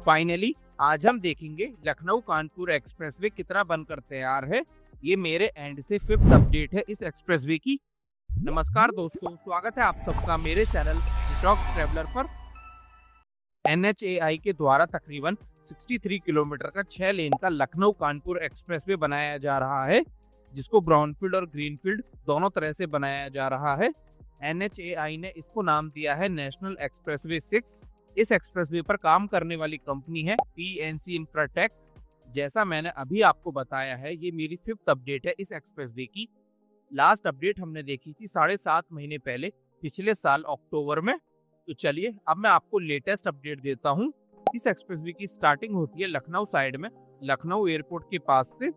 Finally आज हम देखेंगे लखनऊ कानपुर एक्सप्रेसवे कितना बनकर तैयार है। ये मेरे एंड से 5th अपडेट है इस एक्सप्रेसवे की। नमस्कार दोस्तों, स्वागत है आप सबका मेरे चैनल डिटॉक्स ट्रैवलर पर। NHAI के द्वारा तकरीबन 63 किलोमीटर का 6 लेन का लखनऊ कानपुर एक्सप्रेसवे बनाया जा रहा है, जिसको ब्राउनफील्ड और ग्रीनफील्ड दोनों तरह से बनाया जा रहा है। NHAI ने इसको नाम दिया है नेशनल एक्सप्रेसवे 6। इस एक्सप्रेसवे पर काम करने वाली कंपनी है PNC इंफ्राटेक। जैसा मैंने अभी आपको बताया है, ये मेरी 5th अपडेट है इस एक्सप्रेसवे की। लास्ट अपडेट हमने देखी थी 7.5 महीने पहले, पिछले साल अक्टूबर में। तो चलिए अब मैं आपको लेटेस्ट अपडेट देता हूँ। इस एक्सप्रेसवे की स्टार्टिंग होती है लखनऊ साइड में, लखनऊ एयरपोर्ट के पास से।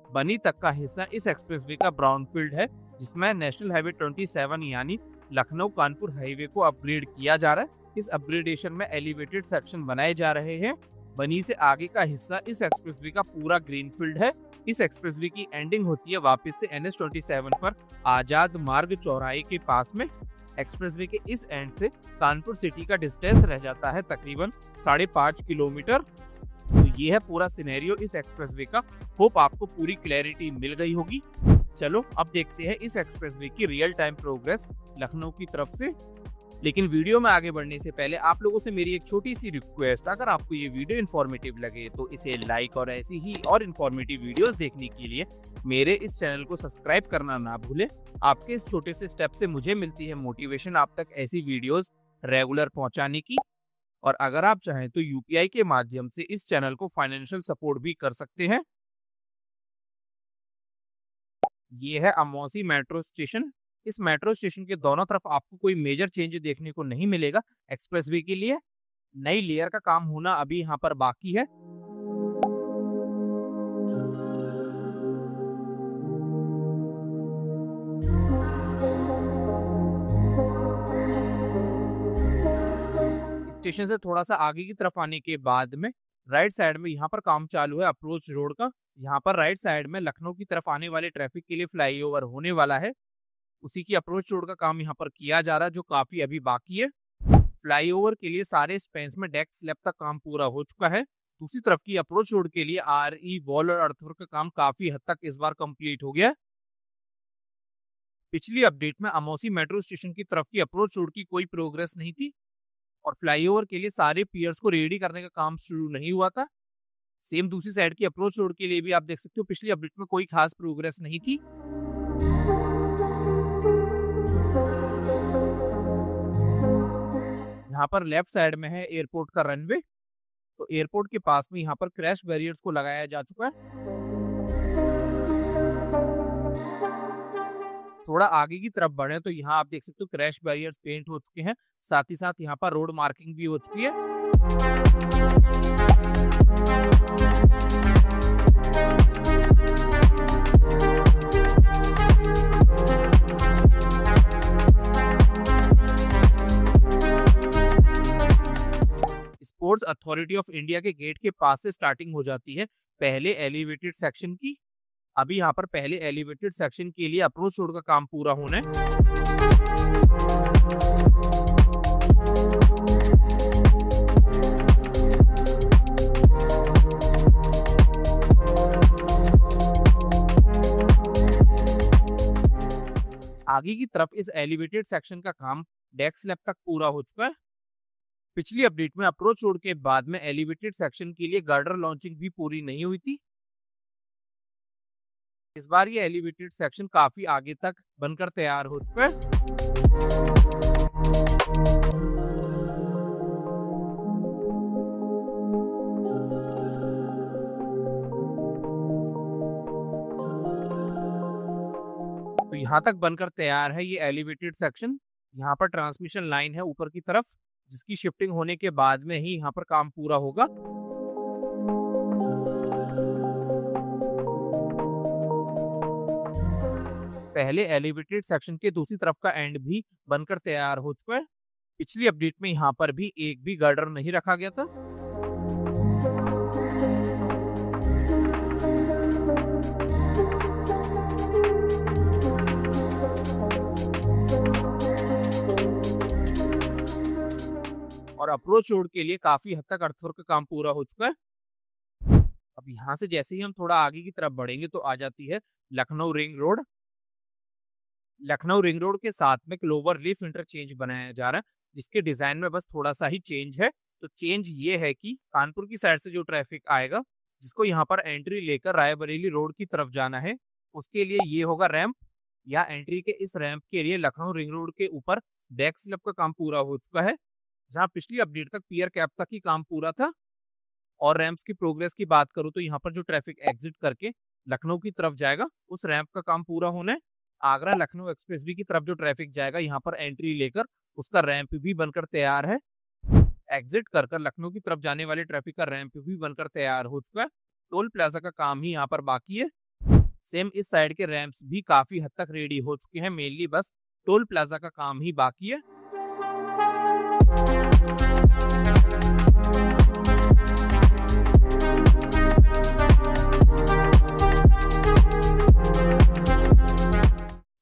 बनी तक का हिस्सा इस एक्सप्रेसवे का ब्राउनफील्ड है, जिसमें नेशनल हाईवे 27 यानी लखनऊ कानपुर हाईवे को अपग्रेड किया जा रहा है। इस अपग्रेडेशन में एलिवेटेड सेक्शन बनाए जा रहे हैं। बनी से आगे का हिस्सा इस एक्सप्रेसवे का पूरा ग्रीनफील्ड है। इस एक्सप्रेसवे की एंडिंग होती है वापस से NH27 पर आजाद मार्ग चौराहे के पास में। एक्सप्रेसवे के इस एंड से कानपुर सिटी का डिस्टेंस रह जाता है तकरीबन 5.5 किलोमीटर। तो ये है पूरा सिनेरियो इस एक्सप्रेसवे का। होप आपको पूरी क्लैरिटी मिल गई होगी। चलो अब देखते हैं इस एक्सप्रेसवे की रियल टाइम प्रोग्रेस लखनऊ की तरफ से। लेकिन वीडियो में आगे बढ़ने से पहले आप लोगों से मेरी एक छोटी सी रिक्वेस्ट, अगर आपको ये वीडियो इन्फॉर्मेटिव लगे तो इसे लाइक और ऐसी ही और इन्फॉर्मेटिव वीडियोस देखने के लिए मेरे इस चैनल को सब्सक्राइब करना ना भूलें। आपके इस छोटे से स्टेप से मुझे मिलती है मोटिवेशन आप तक ऐसी वीडियोस रेगुलर पहुंचाने की। और अगर आप चाहें तो UPI के माध्यम से इस चैनल को फाइनेंशियल सपोर्ट भी कर सकते हैं। ये है अमौसी मेट्रो स्टेशन। इस मेट्रो स्टेशन के दोनों तरफ आपको कोई मेजर चेंज देखने को नहीं मिलेगा। एक्सप्रेसवे के लिए नई लेयर का काम होना अभी यहाँ पर बाकी है। स्टेशन से थोड़ा सा आगे की तरफ आने के बाद में राइट साइड में यहाँ पर काम चालू है अप्रोच रोड का। यहाँ पर राइट साइड में लखनऊ की तरफ आने वाले ट्रैफिक के लिए फ्लाईओवर होने वाला है। उसी की अप्रोच रोड का काम यहाँ पर किया जा रहा है, जो काफी अभी बाकी है। फ्लाईओवर के लिए सारे स्पेंस में डेक स्लैब तक काम पूरा हो चुका है। दूसरी तरफ की अप्रोच रोड के लिए RE वॉल और अर्थवर्क का काम काफी हद तक इस बार कंप्लीट हो गया। पिछली अपडेट में अमौसी मेट्रो स्टेशन की तरफ की अप्रोच रोड की कोई प्रोग्रेस नहीं थी और फ्लाईओवर के लिए सारे पियर्स को रेडी करने का काम शुरू नहीं हुआ था। सेम दूसरी साइड की अप्रोच रोड के लिए भी आप देख सकते हो पिछली अपडेट में कोई खास प्रोग्रेस नहीं थी। यहाँ पर लेफ्ट साइड में है एयरपोर्ट का रनवे। तो एयरपोर्ट के पास में यहाँ पर क्रैश बैरियर्स को लगाया जा चुका है। थोड़ा आगे की तरफ बढ़े तो यहाँ आप देख सकते हो क्रैश बैरियर्स पेंट हो चुके हैं। साथ ही साथ यहाँ पर रोड मार्किंग भी हो चुकी है। स्पोर्ट्स अथॉरिटी ऑफ इंडिया के गेट के पास से स्टार्टिंग हो जाती है पहले एलिवेटेड सेक्शन की। अभी यहाँ पर पहले एलिवेटेड सेक्शन के लिए अप्रोच रोड का काम पूरा होना है। आगे की तरफ इस एलिवेटेड सेक्शन का काम डेक स्लैब तक पूरा हो चुका है। पिछली अपडेट में अप्रोच रोड के बाद में एलिवेटेड सेक्शन के लिए गर्डर लॉन्चिंग भी पूरी नहीं हुई थी। इस बार ये एलिवेटेड सेक्शन काफी आगे तक बनकर तैयार हो चुका है। तो यहाँ तक बनकर तैयार है ये एलिवेटेड सेक्शन। यहाँ पर ट्रांसमिशन लाइन है ऊपर की तरफ, जिसकी शिफ्टिंग होने के बाद में ही यहाँ पर काम पूरा होगा। पहले एलिवेटेड सेक्शन के दूसरी तरफ का एंड भी बनकर तैयार हो चुका है। पिछली अपडेट में यहाँ पर भी एक भी गर्डर नहीं रखा गया था। और अप्रोच रोड के लिए काफी हद तक अर्थवर्क का काम पूरा हो चुका है। अब यहाँ से जैसे ही हम थोड़ा आगे की तरफ बढ़ेंगे तो आ जाती है Lucknow ring road. Lucknow ring road के साथ में क्लोवर लीफ इंटरचेंज बनाया जा रहा है, जिसके डिजाइन में बस थोड़ा सा ही चेंज है। तो चेंज ये है कि कानपुर की साइड से जो ट्रैफिक आएगा, जिसको यहाँ पर एंट्री लेकर रायबरेली रोड की तरफ जाना है, उसके लिए ये होगा रैंप। या एंट्री के इस रैंप के लिए लखनऊ रिंग रोड के ऊपर डेक स्लैब का काम पूरा हो चुका है, जहाँ पिछली अपडेट तक पियर कैप तक ही काम पूरा था। और रैंप्स की प्रोग्रेस की बात करूँ तो यहाँ पर जो ट्रैफिक एग्जिट करके लखनऊ की तरफ जाएगा, उस रैंप का काम पूरा होना है। आगरा लखनऊ एक्सप्रेसवे की तरफ जो ट्रैफिक जाएगा, यहाँ पर एंट्री लेकर उसका रैंप भी बनकर तैयार है। एग्जिट कर लखनऊ की तरफ जाने वाले ट्रैफिक का रैंप भी बनकर तैयार हो चुका है। टोल प्लाजा का काम ही यहाँ पर बाकी है। सेम इस साइड के रैंप्स भी काफी हद तक रेडी हो चुके हैं, मेनली बस टोल प्लाजा का काम ही बाकी है।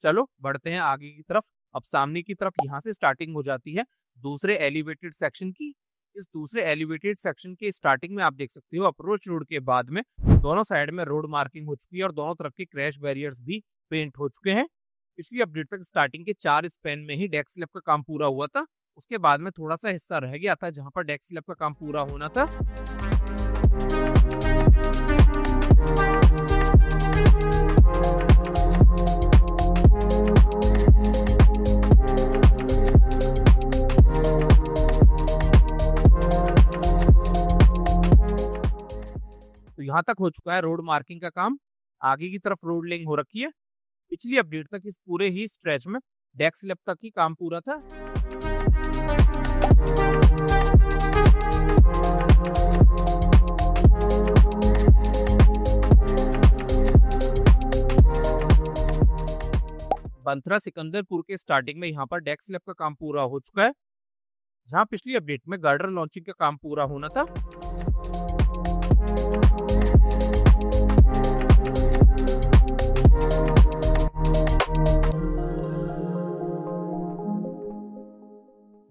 चलो बढ़ते हैं आगे की तरफ। अब सामने की तरफ यहाँ से स्टार्टिंग हो जाती है दूसरे एलिवेटेड सेक्शन की। इस दूसरे एलिवेटेड सेक्शन के स्टार्टिंग में आप देख सकते हो अप्रोच रोड के बाद में दोनों साइड में रोड मार्किंग हो चुकी है और दोनों तरफ के क्रैश बैरियर्स भी पेंट हो चुके हैं। पिछली अपडेट तक स्टार्टिंग के 4 स्पैन में ही डेक स्लैब का काम पूरा हुआ था। उसके बाद में थोड़ा सा हिस्सा रह गया था जहां पर डेक स्लैब का काम पूरा होना था। तो यहाँ तक हो चुका है रोड मार्किंग का काम। आगे की तरफ रोड लेइंग हो रखी है। पिछली अपडेट तक इस पूरे ही स्ट्रेच में डेक स्लैब तक ही काम पूरा था। बंथरा सिकंदरपुर के स्टार्टिंग में यहाँ पर डेक स्लैब का काम पूरा हो चुका है, जहां पिछली अपडेट में गर्डर लॉन्चिंग का काम पूरा होना था।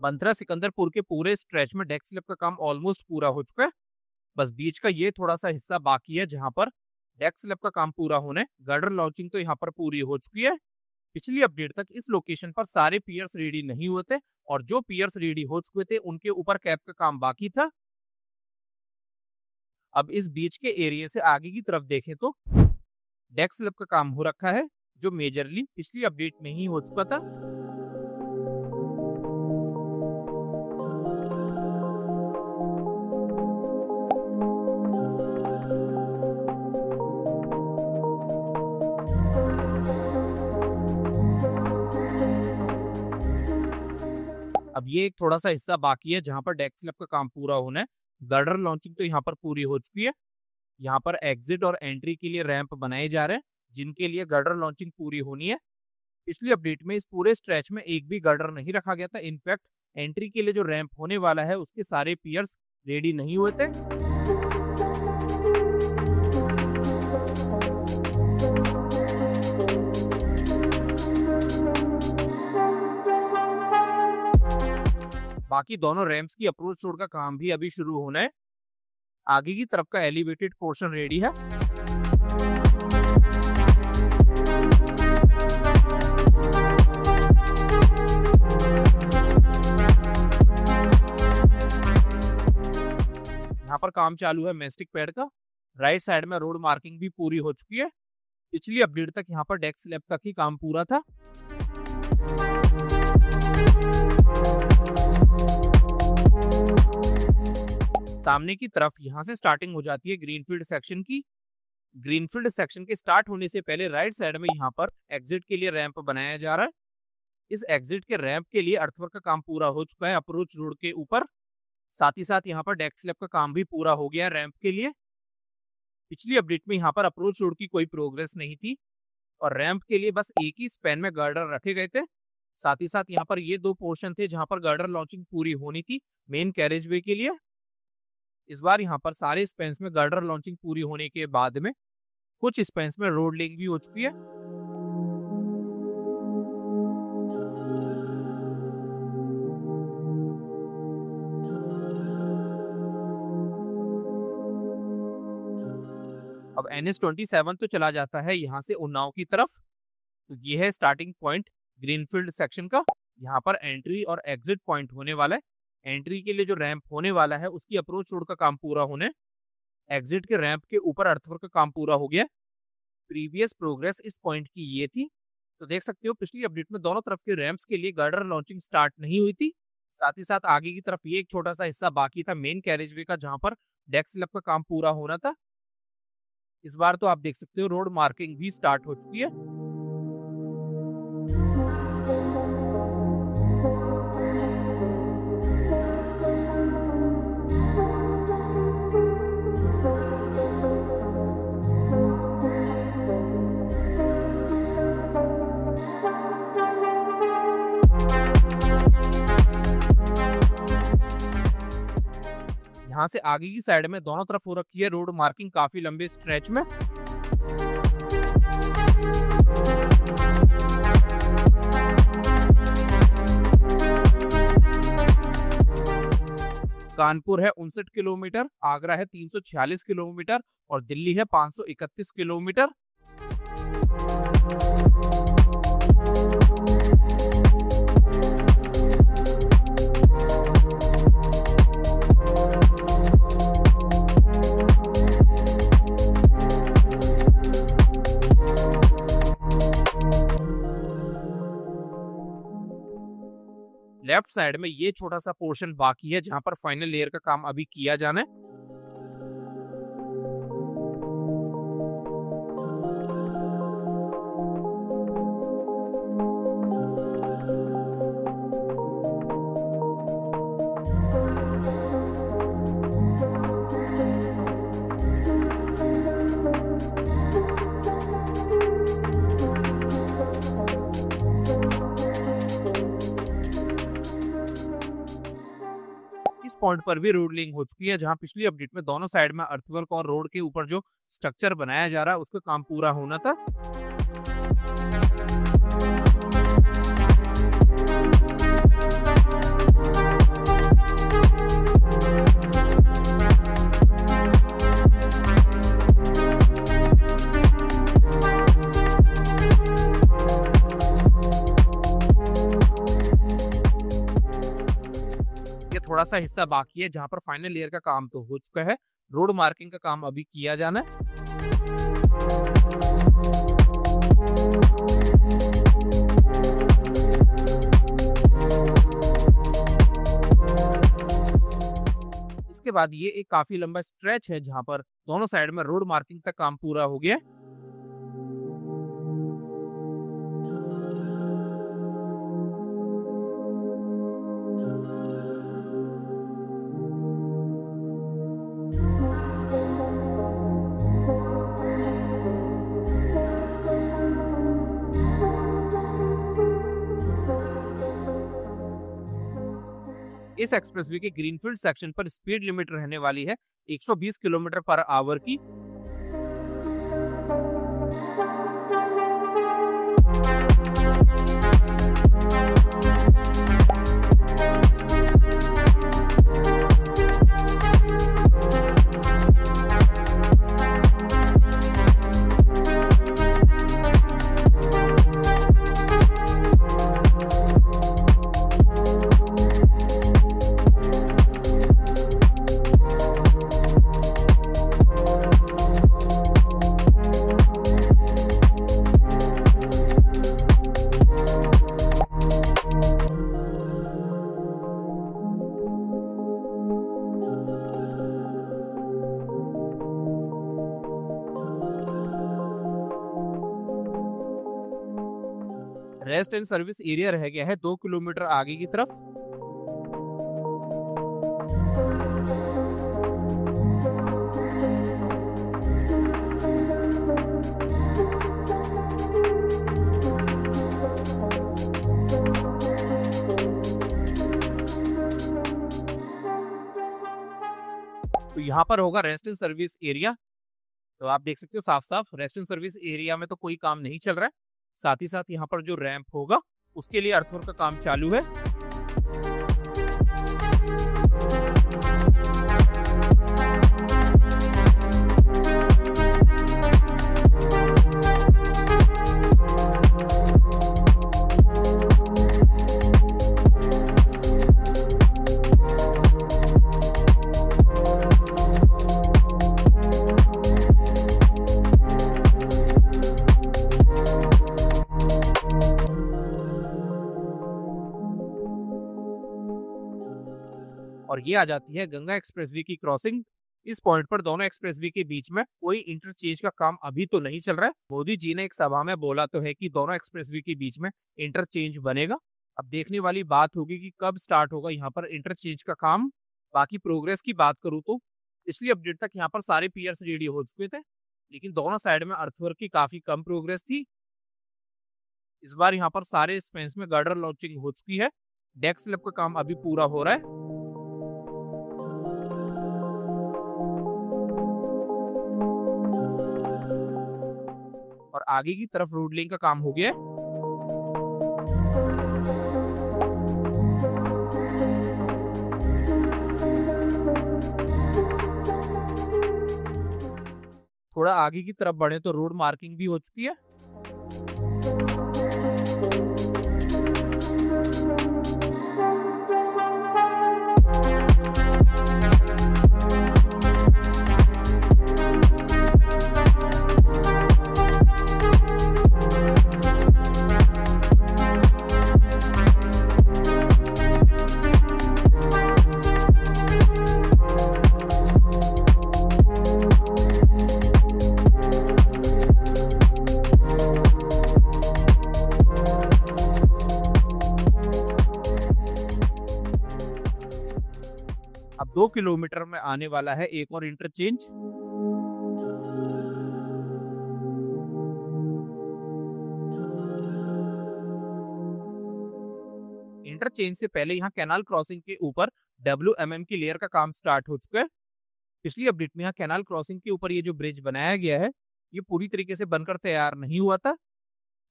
बंथरा सिकंदरपुर के पूरे स्ट्रेच में डेक स्लैब का काम ऑलमोस्ट पूरा हो चुका है। बस बीच का ये थोड़ा सा हिस्सा बाकी है जहां पर डेक स्लैब का काम पूरा होने। गर्डर लॉन्चिंग तो यहाँ पर पूरी हो चुकी है। पिछली अपडेट तक इस लोकेशन पर सारे पियर्स रेडी नहीं हुए थे और जो पियर्स रेडी हो चुके थे उनके ऊपर कैप का काम बाकी था। अब इस बीच के एरिया से आगे की तरफ देखें तो डेक स्लैब का काम हो रखा है, जो मेजरली पिछली अपडेट में ही हो चुका था। अब ये एक थोड़ा सा हिस्सा बाकी है जहां पर डेक स्लैब का काम पूरा होना है। गर्डर लॉन्चिंग तो यहाँ पर पूरी हो चुकी है। यहाँ पर एग्जिट और एंट्री के लिए रैंप बनाए जा रहे हैं, जिनके लिए गर्डर लॉन्चिंग पूरी होनी है। पिछली अपडेट में इस पूरे स्ट्रेच में एक भी गर्डर नहीं रखा गया था। इनफैक्ट एंट्री के लिए जो रैंप होने वाला है उसके सारे पियर्स रेडी नहीं हुए थे। बाकी दोनों रैम्प्स की अप्रोच रोड का काम भी अभी शुरू होना है। आगे की तरफ का एलिवेटेड पोर्शन रेडी है। यहाँ पर काम चालू है मेस्टिक पैड का। राइट साइड में रोड मार्किंग भी पूरी हो चुकी है। पिछली अपडेट तक यहाँ पर डेक स्लैब तक ही काम पूरा था। सामने की तरफ यहाँ से स्टार्टिंग हो जाती है ग्रीनफील्ड सेक्शन की। ग्रीनफील्ड सेक्शन के स्टार्ट होने से पहले राइट साइड में यहाँ पर एग्जिट के लिए रैंप बनाया जा रहा है। इस एग्जिट के रैंप के लिए अर्थवर्क का काम पूरा हो चुका है अप्रोच रोड के ऊपर। साथ ही साथ यहाँ पर डेक स्लैब का काम भी पूरा हो गया रैंप के लिए। पिछली अपडेट में यहाँ पर अप्रोच रोड की कोई प्रोग्रेस नहीं थी और रैंप के लिए बस एक ही स्पैन में गर्डर रखे गए थे। साथ ही साथ यहाँ पर ये 2 पोर्शन थे जहाँ पर गर्डर लॉन्चिंग पूरी होनी थी मेन कैरेज वे के लिए। इस बार यहाँ पर सारे स्पेंस में गर्डर लॉन्चिंग पूरी होने के बाद में कुछ स्पेंस में रोड लेग भी हो चुकी है। अब NH-27 तो चला जाता है यहाँ से उन्नाव की तरफ। तो ये है स्टार्टिंग पॉइंट ग्रीनफील्ड सेक्शन का। यहाँ पर एंट्री और एग्जिट पॉइंट होने वाला है। एंट्री के लिए जो रैंप होने वाला है उसकी अप्रोच रोड का काम पूरा होने, एग्जिट के रैंप के ऊपर अर्थवर्क का काम पूरा हो गया। प्रीवियस प्रोग्रेस इस पॉइंट की ये थी। तो देख सकते हो पिछली अपडेट में दोनों तरफ के रैंप्स के लिए गर्डर लॉन्चिंग स्टार्ट नहीं हुई थी। साथ ही साथ आगे की तरफ ये एक छोटा सा हिस्सा बाकी था मेन कैरेज वे का जहां पर डेक स्लैब का काम पूरा होना था। इस बार तो आप देख सकते हो रोड मार्किंग भी स्टार्ट हो चुकी है। यहाँ से आगे की साइड में दोनों तरफ हो रखी है रोड मार्किंग काफी लंबे स्ट्रेच में। कानपुर है 59 किलोमीटर, आगरा है 346 किलोमीटर और दिल्ली है 531 किलोमीटर। लेफ्ट साइड में ये छोटा सा पोर्शन बाकी है जहां पर फाइनल लेयर का काम अभी किया जाना है। इस पॉइंट पर भी रोड लिंक हो चुकी है जहां पिछली अपडेट में दोनों साइड में अर्थवर्क और रोड के ऊपर जो स्ट्रक्चर बनाया जा रहा है उसका काम पूरा होना था। थोड़ा सा हिस्सा बाकी है जहां पर फाइनल लेयर का काम तो हो चुका है, रोड मार्किंग का काम अभी किया जाना है। इसके बाद ये एक काफी लंबा स्ट्रेच है जहां पर दोनों साइड में रोड मार्किंग का काम पूरा हो गया। इस एक्सप्रेसवे के ग्रीनफील्ड सेक्शन पर स्पीड लिमिट रहने वाली है 120 किलोमीटर पर आवर की। रेस्ट एंड सर्विस एरिया रह गया है 2 किलोमीटर आगे की तरफ। तो यहाँ पर होगा रेस्ट एंड सर्विस एरिया। तो आप देख सकते हो साफ साफ रेस्ट एंड सर्विस एरिया में तो कोई काम नहीं चल रहा है। साथ ही साथ यहाँ पर जो रैंप होगा उसके लिए अर्थवर्क का काम चालू है। और ये आ जाती है गंगा एक्सप्रेसवे की क्रॉसिंग। इस पॉइंट पर दोनों एक्सप्रेसवे के बीच में कोई इंटरचेंज का काम अभी तो नहीं चल रहा है। मोदी जी ने एक सभा में बोला तो है कि दोनों एक्सप्रेसवे के बीच में इंटरचेंज बनेगा। अब देखने वाली बात होगी कि कब स्टार्ट होगा यहाँ पर इंटरचेंज का काम। बाकी प्रोग्रेस की बात करूँ तो पिछली अपडेट तक यहाँ पर सारे पियर्स रेडी हो चुके थे, लेकिन दोनों साइड में अर्थवर्क की काफी कम प्रोग्रेस थी। इस बार यहाँ पर सारे स्पेंस में गर्डर लॉन्चिंग हो चुकी है। डेक स्लैब का काम अभी पूरा हो रहा है। और आगे की तरफ रोड लिंक का काम हो गया है। थोड़ा आगे की तरफ बढ़े तो रोड मार्किंग भी हो चुकी है। अब 2 किलोमीटर में आने वाला है एक और इंटरचेंज। इंटरचेंज से पहले यहाँ कैनाल क्रॉसिंग के ऊपर WMM की लेयर का काम स्टार्ट हो चुका है। पिछली अपडेट में यहाँ कैनाल क्रॉसिंग के ऊपर ये जो ब्रिज बनाया गया है ये पूरी तरीके से बनकर तैयार नहीं हुआ था।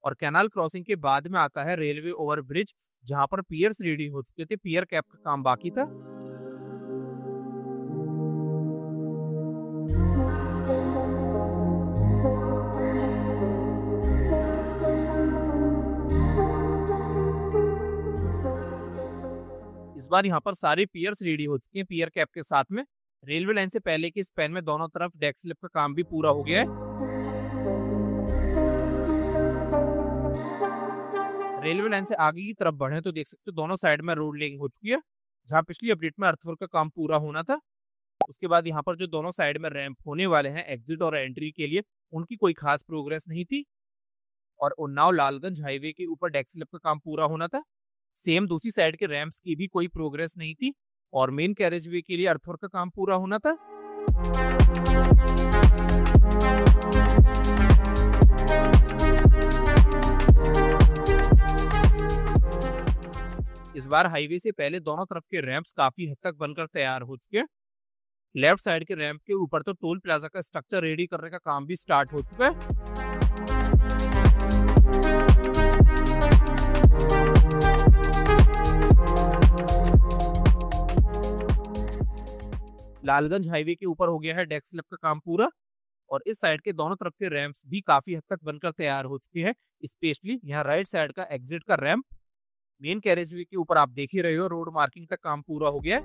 और कैनाल क्रॉसिंग के बाद में आता है रेलवे ओवर ब्रिज, जहां पर पियर्स रेडी हो चुके थे। पियर कैप का काम बाकी था। इस बार यहाँ पर सारे पियर्स रेडी हो चुके हैं पियर कैप के साथ में। रेलवे लाइन से पहले के स्पैन में दोनों तरफ डेक स्लिप का काम भी पूरा हो गया है। रेलवे लाइन से आगे की तरफ बढ़े तो देख सकते हो दोनों साइड में रोड लेइंग हो चुकी है। जहां पिछली अपडेट में अर्थवर्क का काम पूरा होना था, उसके बाद यहाँ पर जो दोनों साइड में रैंप होने वाले हैं एग्जिट और एंट्री के लिए, उनकी कोई खास प्रोग्रेस नहीं थी। और उन्नाव लालगंज हाईवे के ऊपर डेक स्लिप का काम पूरा होना था। सेम दूसरी साइड के रैंप्स की भी कोई प्रोग्रेस नहीं थी। और मेन कैरेज वे के लिए अर्थवर्क का काम पूरा होना था। इस बार हाईवे से पहले दोनों तरफ के रैंप्स काफी हद तक बनकर तैयार हो चुके हैं। लेफ्ट साइड के रैंप के ऊपर तो टोल प्लाजा का स्ट्रक्चर रेडी करने का काम भी स्टार्ट हो चुका है। लालगंज हाईवे के ऊपर हो गया है डेक स्लैब का काम पूरा। और इस साइड के दोनों तरफ के रैंप्स भी काफी हद तक बनकर तैयार हो चुके हैं। स्पेशली यहाँ राइट साइड का एग्जिट का रैंप, मेन कैरेजवे के ऊपर आप देख ही रहे हो रोड मार्किंग तक काम पूरा हो गया है।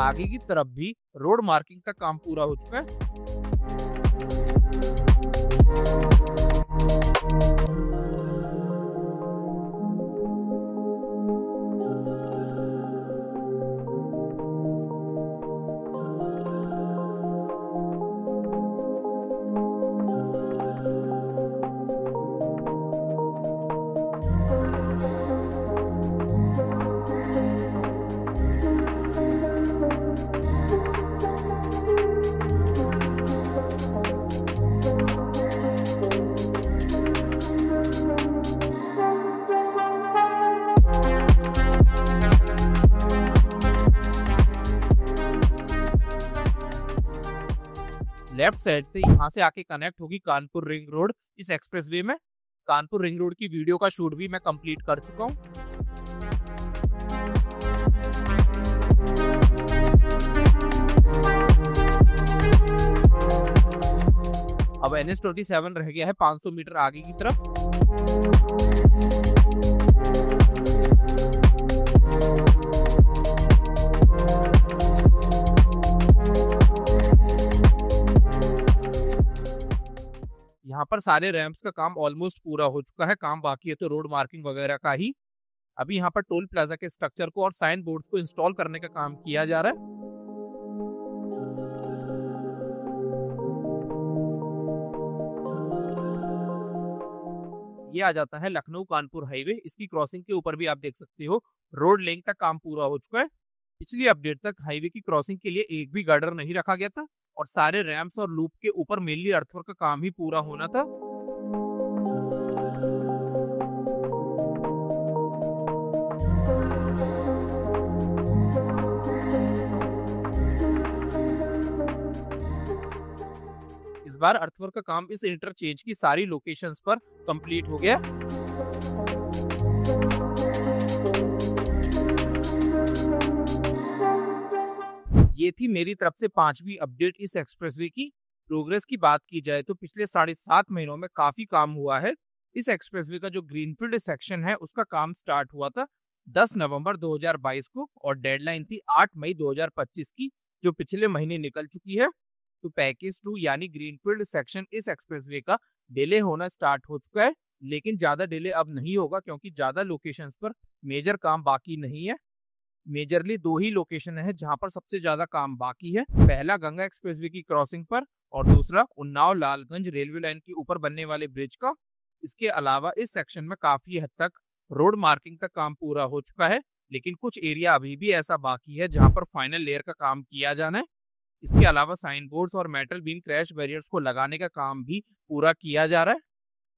आगे की तरफ भी रोड मार्किंग तक काम पूरा हो चुका है। लेफ्ट साइड से यहाँ से आके कनेक्ट होगी कानपुर रिंग रोड इस एक्सप्रेसवे में। कानपुर रिंग रोड की वीडियो का शूट भी मैं कंप्लीट कर चुका हूँ। अब NH-27 रह गया है 500 मीटर आगे की तरफ। यहाँ पर सारे रैंप्स का काम ऑलमोस्ट पूरा हो चुका है, काम बाकी है तो रोड मार्किंग वगैरह का ही। अभी यहाँ पर टोल प्लाजा के स्ट्रक्चर को और साइन बोर्ड्स को इंस्टॉल करने का काम किया जा रहा है। ये आ जाता है लखनऊ कानपुर हाईवे। इसकी क्रॉसिंग के ऊपर भी आप देख सकते हो रोड लेंथ तक काम पूरा हो चुका है। पिछली अपडेट तक हाईवे की क्रॉसिंग के लिए एक भी गार्डर नहीं रखा गया था और सारे रैम्प्स और लूप के ऊपर मेनली अर्थवर्क का काम ही पूरा होना था। इस बार अर्थवर्क का काम इस इंटरचेंज की सारी लोकेशंस पर कंप्लीट हो गया। ये थी मेरी तरफ से 5वीं अपडेट इस एक्सप्रेसवे की। प्रोग्रेस की बात की जाए तो पिछले 7.5 महीनों में काफी काम हुआ है। इस एक्सप्रेसवे का जो ग्रीनफील्ड सेक्शन है उसका काम स्टार्ट हुआ था 10 नवंबर 2022 को और डेडलाइन थी 8 मई 2025 की, जो पिछले महीने निकल चुकी है। तो पैकेज 2 यानी ग्रीनफील्ड सेक्शन इस एक्सप्रेसवे का डिले होना स्टार्ट हो चुका है, लेकिन ज्यादा डिले अब नहीं होगा क्योंकि ज्यादा लोकेशंस पर मेजर काम बाकी नहीं है। मेजरली 2 ही लोकेशन है जहां पर सबसे ज्यादा काम बाकी है। पहला गंगा एक्सप्रेसवे की क्रॉसिंग पर और दूसरा उन्नाव लालगंज रेलवे लाइन के ऊपर बनने वाले ब्रिज का। इसके अलावा इस सेक्शन में काफी हद तक रोड मार्किंग का काम पूरा हो चुका है, लेकिन कुछ एरिया अभी भी ऐसा बाकी है जहां पर फाइनल लेयर का काम किया जाना है। इसके अलावा साइन बोर्ड्स और मेटल बीम क्रैश बैरियर्स को लगाने का काम भी पूरा किया जा रहा है।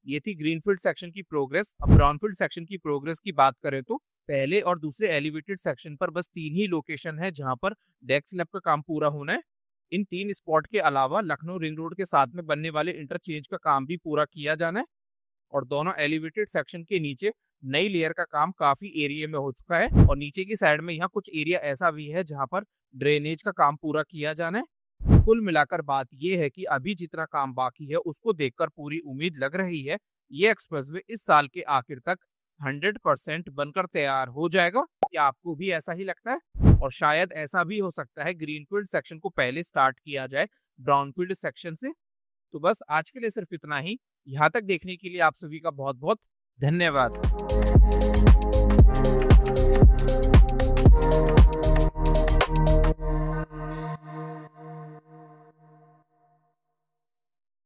ये थी ग्रीनफील्ड सेक्शन की प्रोग्रेस। अब ब्राउनफील्ड सेक्शन की प्रोग्रेस की बात करें तो पहले और दूसरे एलिवेटेड सेक्शन पर बस 3 ही लोकेशन है जहां पर डेक स्लैब का काम पूरा होना है। इन 3 स्पॉट के अलावा लखनऊ रिंग रोड के साथ में बनने वाले इंटरचेंज का काम भी पूरा किया जाना है और दोनों एलिवेटेड सेक्शन के नीचे नई लेयर का काम काफी एरिया में हो चुका है और नीचे की साइड में यहाँ कुछ एरिया ऐसा भी है जहां पर ड्रेनेज का काम पूरा किया जाना है। कुल मिलाकर बात यह है कि अभी जितना काम बाकी है उसको देखकर पूरी उम्मीद लग रही है ये एक्सप्रेसवे इस साल के आखिर तक 100% बनकर तैयार हो जाएगा। क्या आपको भी ऐसा ही लगता है? और शायद ऐसा भी हो सकता है ग्रीनफील्ड सेक्शन को पहले स्टार्ट किया जाए ब्राउनफील्ड सेक्शन से। तो बस आज के लिए सिर्फ इतना ही। यहाँ तक देखने के लिए आप सभी का बहुत बहुत धन्यवाद।